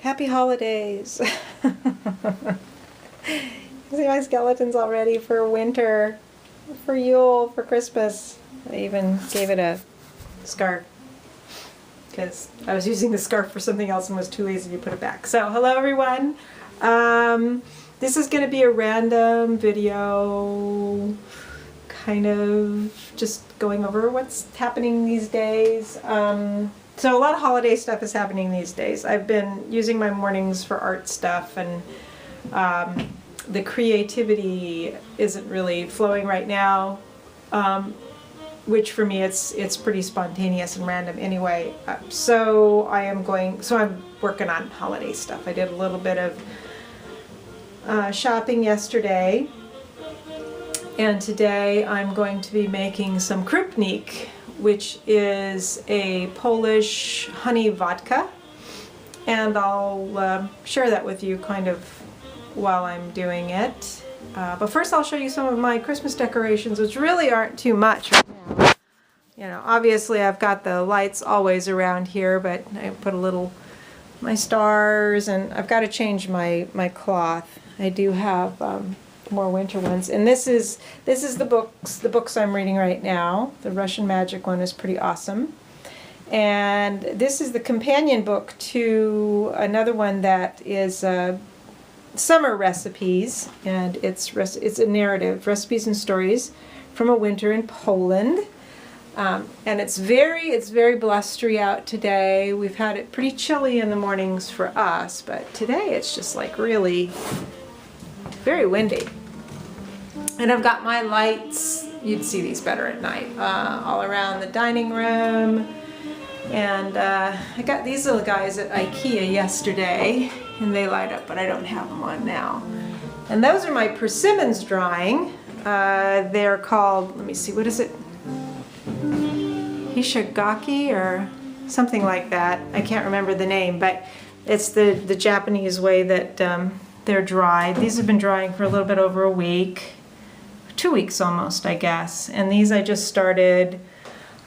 Happy holidays! See my skeletons already for winter, for Yule, for Christmas. I even gave it a scarf because I was using the scarf for something else and was too lazy to put it back. So hello everyone. This is going to be a random video, kind of just going over what's happening these days. So a lot of holiday stuff is happening these days. I've been using my mornings for art stuff, and the creativity isn't really flowing right now, which for me it's pretty spontaneous and random anyway. So I'm working on holiday stuff. I did a little bit of shopping yesterday, and today I'm going to be making some krupnik, which is a Polish honey vodka, and I'll share that with you kind of while I'm doing it. But first I'll show you some of my Christmas decorations, which really aren't too much right now. You know, obviously I've got the lights always around here, but I put my stars, and I've got to change my cloth. I do have more winter ones, and this is the books I'm reading right now. The Russian magic one is pretty awesome, and this is the companion book to another one that is summer recipes, and it's a narrative, recipes and stories from a winter in Poland. And it's very blustery out today. We've had it pretty chilly in the mornings for us, but today it's just like really very windy. And I've got my lights, you'd see these better at night, all around the dining room. And I got these little guys at IKEA yesterday, and they light up, but I don't have them on now. And those are my persimmons drying. They're called, let me see, what is it? Hishigaki or something like that. I can't remember the name, but it's the Japanese way that they're dried. These have been drying for a little bit over a week, 2 weeks almost, I guess. And these I just started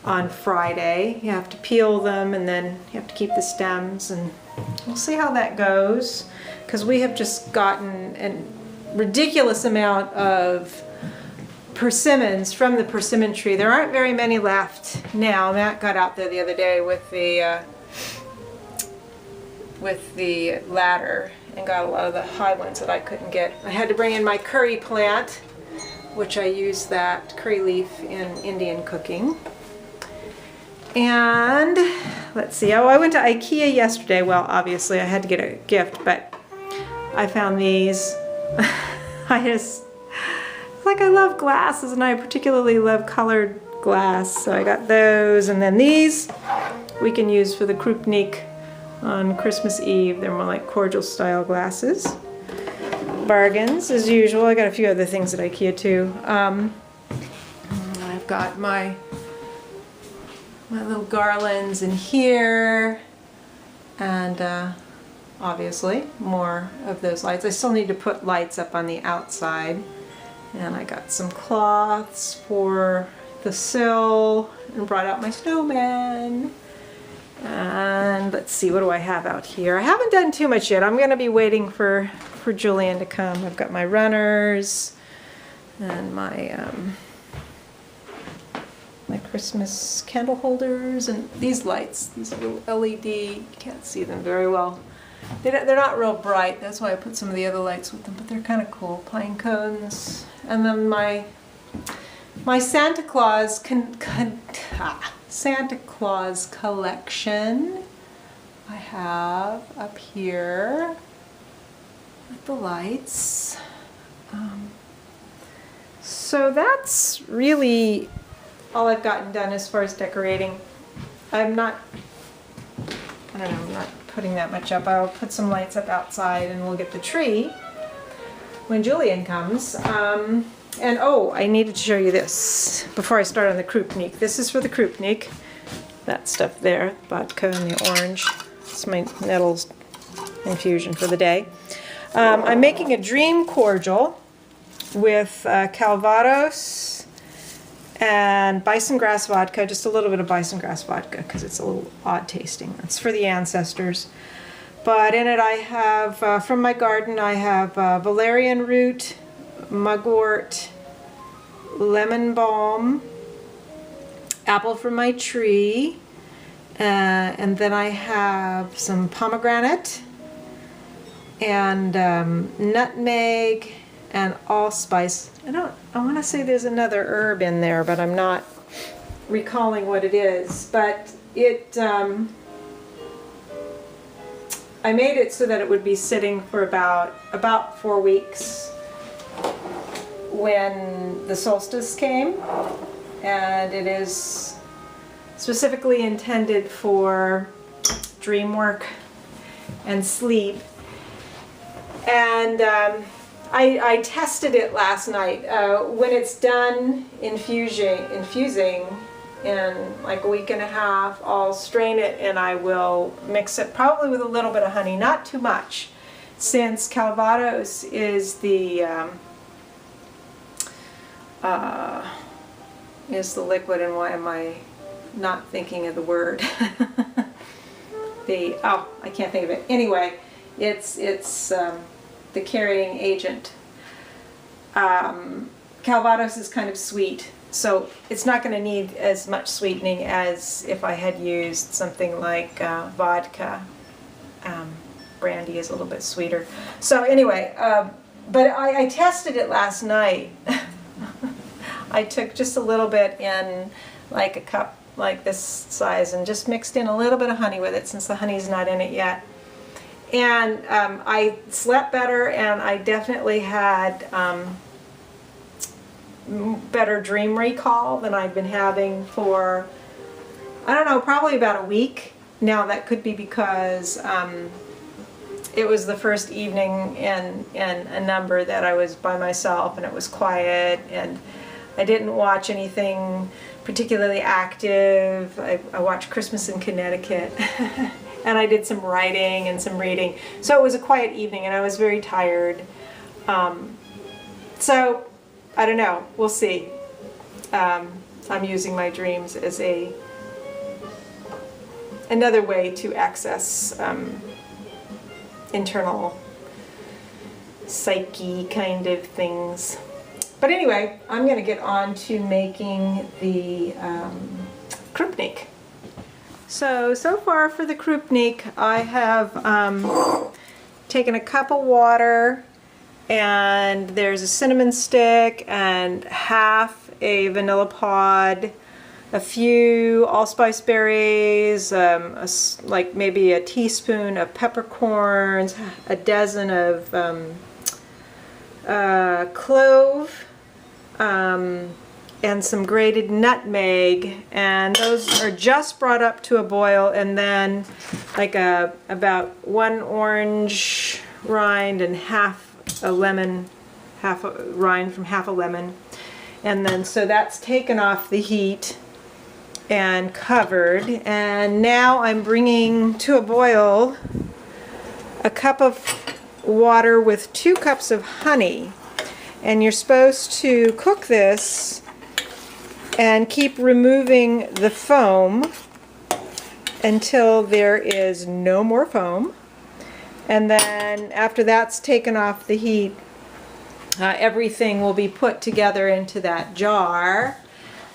on Friday. You have to peel them, and then you have to keep the stems, and we'll see how that goes, because we have just gotten a ridiculous amount of persimmons from the persimmon tree. There aren't very many left now. Matt got out there the other day with the ladder and got a lot of the high ones that I couldn't get. I had to bring in my curry plant, which I use that curry leaf in Indian cooking. And let's see, oh, I went to IKEA yesterday. Well, obviously I had to get a gift, but I found these. I love glasses, and I particularly love colored glass, so I got those. And then these we can use for the krupnik on Christmas Eve. They're more like cordial style glasses. Bargains as usual. I got a few other things at IKEA too. I've got my little garlands in here, and obviously more of those lights. I still need to put lights up on the outside. And I got some cloths for the sill, and brought out my snowman. And let's see, what do I have out here? I haven't done too much yet. I'm going to be waiting for Julian to come. I've got my runners and my Christmas candle holders, and these lights, these little LED. You can't see them very well. They're not real bright, that's why I put some of the other lights with them, but they're kind of cool. Pine cones. And then my Santa Claus Santa Claus collection I have up here with the lights. So that's really all I've gotten done as far as decorating. I'm not putting that much up. I'll put some lights up outside, and we'll get the tree when Julian comes. And oh, I needed to show you this before I start on the krupnik. This is for the krupnik. That stuff there, vodka and the orange. It's my nettles infusion for the day. I'm making a dream cordial with Calvados and bison grass vodka, just a little bit of bison grass vodka because it's a little odd tasting. It's for the ancestors. But in it I have, from my garden, I have valerian root, mugwort, lemon balm, apple from my tree, and then I have some pomegranate, and nutmeg, and allspice. I want to say there's another herb in there, but I'm not recalling what it is. But it, I made it so that it would be sitting for about 4 weeks when the solstice came, and it is specifically intended for dream work and sleep. And I tested it last night. When it's done infusing in like a week and a half, I'll strain it and I will mix it probably with a little bit of honey, not too much, since Calvados is the liquid, and why am I not thinking of the word? I can't think of it. Anyway, it's the carrying agent. Calvados is kind of sweet, so it's not going to need as much sweetening as if I had used something like vodka. Brandy is a little bit sweeter. So anyway, but I tested it last night. I took just a little bit in like a cup like this size and just mixed in a little bit of honey with it, since the honey's not in it yet. And I slept better, and I definitely had better dream recall than I've been having for, I don't know, probably about a week. Now that could be because it was the first evening in a number that I was by myself, and it was quiet, and I didn't watch anything particularly active. I watched Christmas in Connecticut. And I did some writing and some reading. So it was a quiet evening, and I was very tired. So, I don't know. We'll see. I'm using my dreams as another way to access internal psyche kind of things. But anyway, I'm going to get on to making the krupnik. So far for the krupnik, I have taken a cup of water, and there's a cinnamon stick and half a vanilla pod, a few allspice berries, like maybe a teaspoon of peppercorns, a dozen of clove, and some grated nutmeg, and those are just brought up to a boil, and then like about 1 orange rind and half a lemon, half a rind from half a lemon, and then so that's taken off the heat and covered. And now I'm bringing to a boil a cup of water with 2 cups of honey, and you're supposed to cook this and keep removing the foam until there is no more foam. And then after that's taken off the heat, everything will be put together into that jar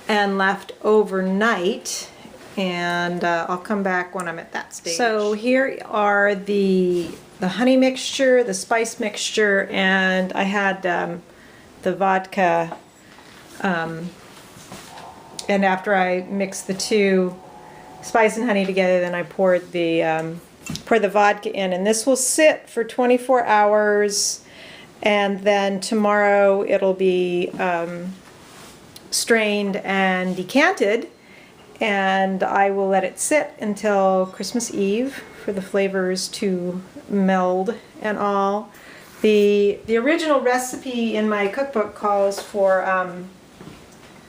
and left overnight. And I'll come back when I'm at that stage. So here are the honey mixture, the spice mixture, and I had the vodka. And after I mixed the 2 spice and honey together, then I poured the vodka in, and this will sit for 24 hours, and then tomorrow it'll be strained and decanted, and I will let it sit until Christmas Eve for the flavors to meld and all. The original recipe in my cookbook calls for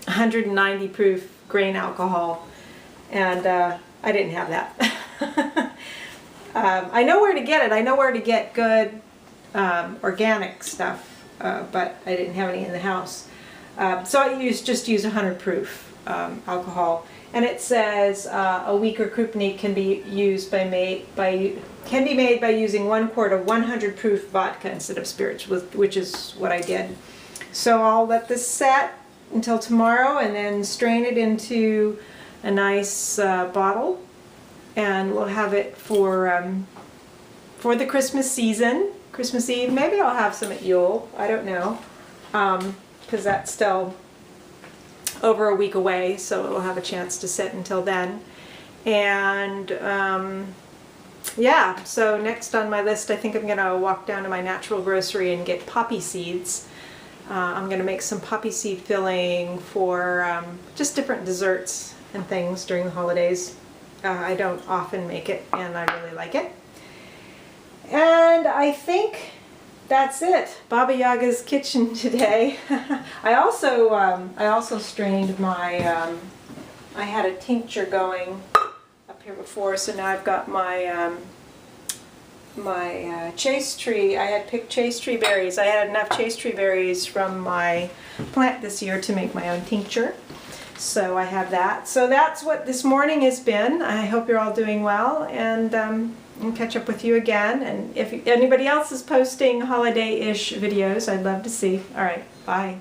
190 proof grain alcohol, and I didn't have that. I know where to get it. I know where to get good organic stuff, but I didn't have any in the house. So I just use 100 proof alcohol, and it says a weaker croupnique can be made by using 1 quart of 100 proof vodka instead of spirits, which is what I did. So I'll let this set until tomorrow and then strain it into a nice bottle, and we'll have it for the Christmas season, Christmas Eve. Maybe I'll have some at Yule, I don't know, because that's still over a week away, so it'll have a chance to sit until then. And yeah, so next on my list, I think I'm going to walk down to my natural grocery and get poppy seeds. I'm going to make some poppy seed filling for just different desserts and things during the holidays. I don't often make it, and I really like it. And I think that's it. Baba Yaga's kitchen today. I also strained my, I had a tincture going up here before, so now I've got my chase tree. I had picked chase tree berries. I had enough chase tree berries from my plant this year to make my own tincture. So I have that. So that's what this morning has been. I hope you're all doing well, and I'll catch up with you again. And if anybody else is posting holiday-ish videos, I'd love to see. All right, bye.